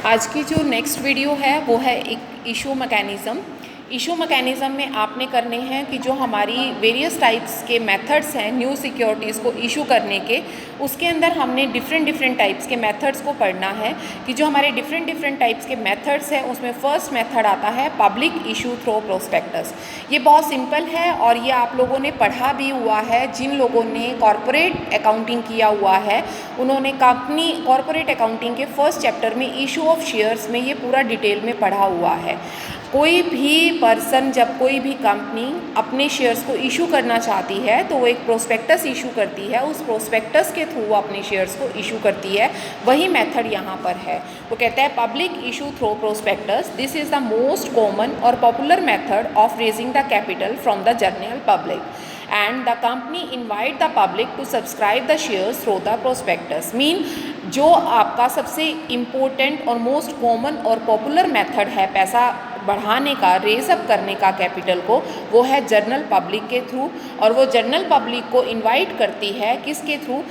आज की जो नेक्स्ट वीडियो है वो है एक इशू मैकेनिज़्म। इशू मैकेनिज़्म में आपने करने हैं कि जो हमारी वेरियस टाइप्स के मेथड्स हैं न्यू सिक्योरिटीज़ को इशू करने के, उसके अंदर हमने डिफरेंट टाइप्स के मेथड्स को पढ़ना है कि जो हमारे डिफरेंट टाइप्स के मेथड्स हैं उसमें फ़र्स्ट मेथड आता है पब्लिक इशू थ्रू प्रोस्पेक्टस। ये बहुत सिंपल है और ये आप लोगों ने पढ़ा भी हुआ है। जिन लोगों ने कॉरपोरेट अकाउंटिंग किया हुआ है उन्होंने कंपनी कॉरपोरेट अकाउंटिंग के फर्स्ट चैप्टर में इशू ऑफ शेयर्स में ये पूरा डिटेल में पढ़ा हुआ है। कोई भी पर्सन जब कोई भी कंपनी अपने शेयर्स को इशू करना चाहती है तो वो एक प्रोस्पेक्टस इशू करती है, उस प्रोस्पेक्टस के थ्रू वो अपने शेयर्स को इशू करती है। वही मेथड यहाँ पर है। वो कहता है public issue through prospectus, this is the most common और popular method of raising the capital from the general public and the company invite the public to subscribe the shares through the prospectus। Mean जो आपका सबसे important और most common और popular method है पैसा बढ़ाने का, रेज अप करने का कैपिटल को, वो है जनरल पब्लिक के थ्रू। और वो जनरल पब्लिक को इनवाइट करती है किसके थ्रू?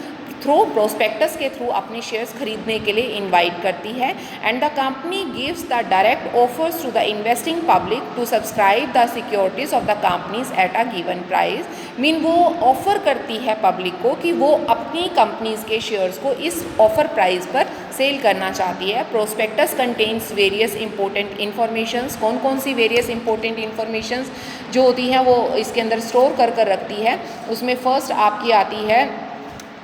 थ्रू प्रोस्पेक्टस के थ्रू अपने शेयर्स खरीदने के लिए इनवाइट करती है। And the company gives the direct offers to the investing public to subscribe the securities of the companies at a given price. Mean वो ऑफर करती है पब्लिक को कि वो अपनी कंपनीज के शेयर्स को इस ऑफर प्राइस पर सेल करना चाहती है। Prospectus contains various important informations. कौन कौन सी वेरियस इंपॉर्टेंट इन्फॉर्मेशंस जो होती हैं वो इसके अंदर स्टोर कर रखती है। उसमें फर्स्ट आपकी आती है,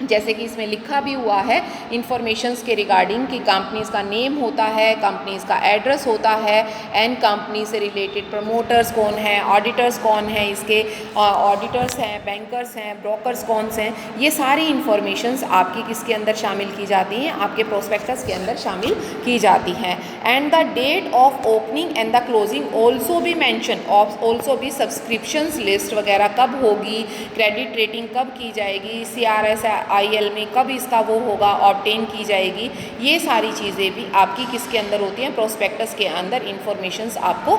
जैसे कि इसमें लिखा भी हुआ है, इंफॉर्मेशंस के रिगार्डिंग कि कंपनीज़ का नेम होता है, कंपनीज़ का एड्रेस होता है, एंड कंपनी से रिलेटेड प्रमोटर्स कौन हैं, ऑडिटर्स कौन हैं, इसके ऑडिटर्स हैं, बैंकर्स हैं, ब्रोकर्स कौन से हैं। ये सारी इंफॉर्मेशंस आपकी किसके अंदर शामिल की जाती हैं? आपके प्रोस्पेक्टस के अंदर शामिल की जाती हैं। And the date of opening and the closing also भी मैंशन, ऑल्सो भी सब्सक्रिप्शंस लिस्ट वगैरह कब होगी, क्रेडिट रेटिंग कब की जाएगी, CRS IL में कब इसका वो होगा, ऑब्टेन की जाएगी। ये सारी चीज़ें भी आपकी किसके अंदर होती हैं? प्रोस्पेक्टस के अंदर इंफॉर्मेशंस आपको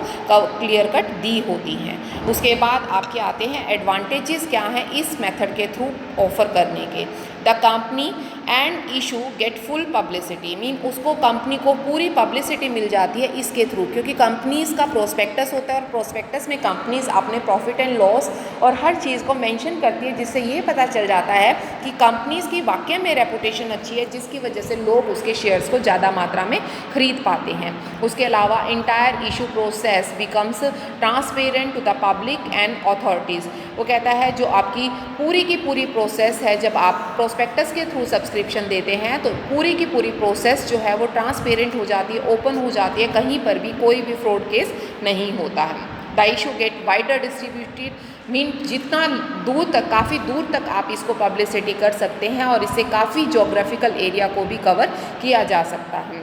क्लियर कट दी होती हैं। उसके बाद आपके आते हैं एडवांटेजेस क्या हैं इस मेथड के थ्रू ऑफर करने के। The company and issue get full publicity, mean उसको कंपनी को पूरी पब्लिसिटी मिल जाती है इसके थ्रू, क्योंकि कंपनीज़ का प्रोस्पेक्टस होता है और प्रोस्पेक्टस में कंपनीज़ अपने प्रॉफिट एंड लॉस और हर चीज़ को मेंशन करती है, जिससे ये पता चल जाता है कि कंपनीज़ की वाकई में रेपुटेशन अच्छी है, जिसकी वजह से लोग उसके शेयर्स को ज़्यादा मात्रा में खरीद पाते हैं। उसके अलावा entire issue process becomes transparent to the public and authorities. वो कहता है जो आपकी पूरी की पूरी प्रोसेस है, जब आप प्रोस्पेक्टस के थ्रू सब्सक्रिप्शन देते हैं तो पूरी की पूरी प्रोसेस जो है वो ट्रांसपेरेंट हो जाती है, ओपन हो जाती है, कहीं पर भी कोई भी फ्रॉड केस नहीं होता है। The issue get wider distributed, mean जितना दूर तक, काफ़ी दूर तक आप इसको पब्लिसिटी कर सकते हैं और इससे काफ़ी जोग्राफिकल एरिया को भी कवर किया जा सकता है।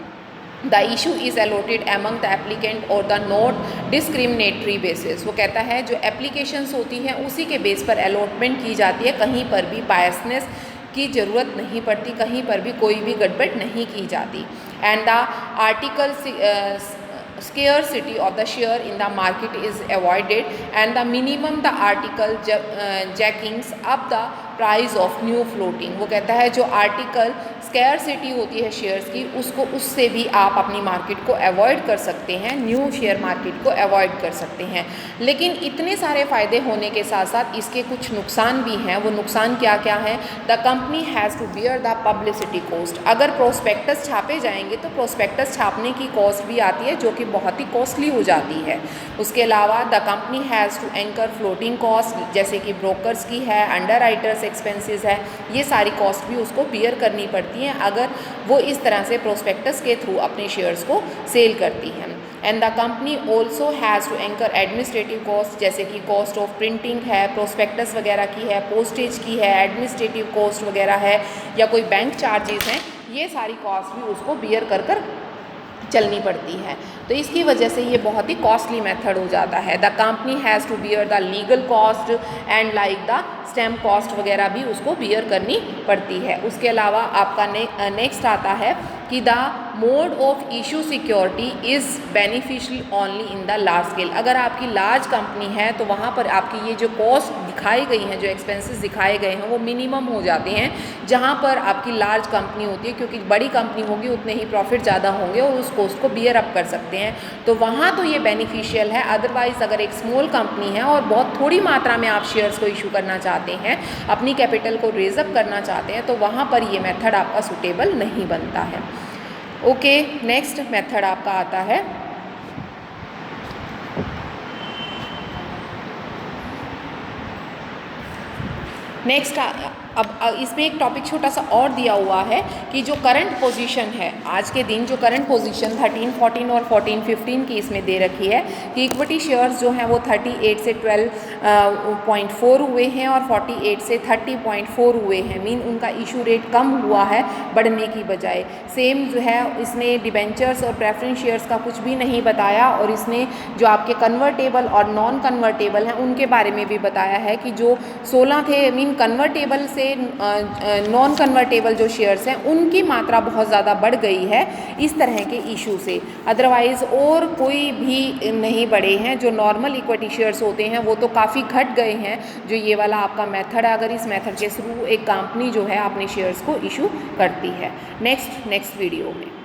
The issue is allotted among the applicant और द नॉट डिस्क्रिमिनेटरी बेसिस। वो कहता है जो एप्लीकेशंस होती हैं उसी के बेस पर अलॉटमेंट की जाती है, कहीं पर भी बायसनेस की ज़रूरत नहीं पड़ती, कहीं पर भी कोई भी गड़बड़ नहीं की जाती। And the article scarcity of the share in the market is avoided and the minimum the article jackings up the price of new floating. वो कहता है जो आर्टिकल स्कैरसिटी होती है शेयर्स की, उसको उससे भी आप अपनी मार्केट को अवॉइड कर सकते हैं, न्यू शेयर मार्केट को अवॉइड कर सकते हैं। लेकिन इतने सारे फ़ायदे होने के साथ साथ इसके कुछ नुकसान भी हैं। वो नुकसान क्या क्या हैं? The company has to bear the publicity cost. अगर प्रोस्पेक्टस छापे जाएंगे तो प्रोस्पेक्टस छापने की कॉस्ट भी आती है जो कि बहुत ही कॉस्टली हो जाती है। उसके अलावा the company has to incur floating cost, जैसे कि ब्रोकर्स की है, अंडर राइटर्स एक्सपेंसेस है, ये सारी कॉस्ट भी उसको बियर करनी पड़ती हैं अगर वो इस तरह से प्रोस्पेक्टस के थ्रू अपने शेयर्स को सेल करती हैं। And the company also has to incur administrative cost, जैसे कि कॉस्ट ऑफ प्रिंटिंग है, प्रोस्पेक्टस वगैरह की है, पोस्टेज की है, एडमिनिस्ट्रेटिव कॉस्ट वगैरह है, या कोई बैंक चार्जेस हैं, ये सारी कॉस्ट भी उसको बियर कर चलनी पड़ती है। तो इसकी वजह से ये बहुत ही कॉस्टली मेथड हो जाता है। The company has to bear the legal cost and like the stamp cost वगैरह भी उसको बियर करनी पड़ती है। उसके अलावा आपका नेक्स्ट आता है कि the mode of issue security is beneficial only in the large scale. अगर आपकी लार्ज कंपनी है तो वहाँ पर आपकी ये जो कॉस्ट दिखाई गई हैं, जो एक्सपेंसेस दिखाए गए हैं वो मिनिमम हो जाते हैं जहाँ पर आपकी लार्ज कंपनी होती है, क्योंकि बड़ी कंपनी होगी उतने ही प्रॉफिट ज़्यादा होंगे और उस कॉस्ट को बियर अप कर सकते हैं, तो वहाँ तो ये बेनिफिशियल है। अदरवाइज़ अगर एक स्मॉल कंपनी है और बहुत थोड़ी मात्रा में आप शेयर्स को इशू करना चाहते हैं, अपनी कैपिटल को रेज अप करना चाहते हैं, तो वहाँ पर ये मेथड आपका सूटेबल नहीं बनता है। ओके, नेक्स्ट मेथड आपका आता है नेक्स्ट। अब इसमें एक टॉपिक छोटा सा और दिया हुआ है कि जो करंट पोजीशन है आज के दिन, जो करंट पोजीशन 13, 14 और 14, 15 की इसमें दे रखी है कि इक्विटी शेयर्स जो हैं वो 38 से 12.4 हुए हैं और 48 से 30.4 हुए हैं। मीन उनका इशू रेट कम हुआ है बढ़ने की बजाय। सेम जो है इसने डिबेंचर्स और प्रेफरेंस शेयर्स का कुछ भी नहीं बताया, और इसने जो आपके कन्वर्टेबल और नॉन कन्वर्टेबल हैं उनके बारे में भी बताया है कि जो 16 थे, मीन कन्वर्टेबल से नॉन कन्वर्टेबल जो शेयर्स हैं उनकी मात्रा बहुत ज़्यादा बढ़ गई है इस तरह के इशू से। अदरवाइज़ और कोई भी नहीं बढ़े हैं। जो नॉर्मल इक्विटी शेयर्स होते हैं वो तो काफ़ी घट गए हैं। जो ये वाला आपका मेथड है, अगर इस मेथड के थ्रू एक कंपनी जो है अपने शेयर्स को इशू करती है। नेक्स्ट वीडियो में।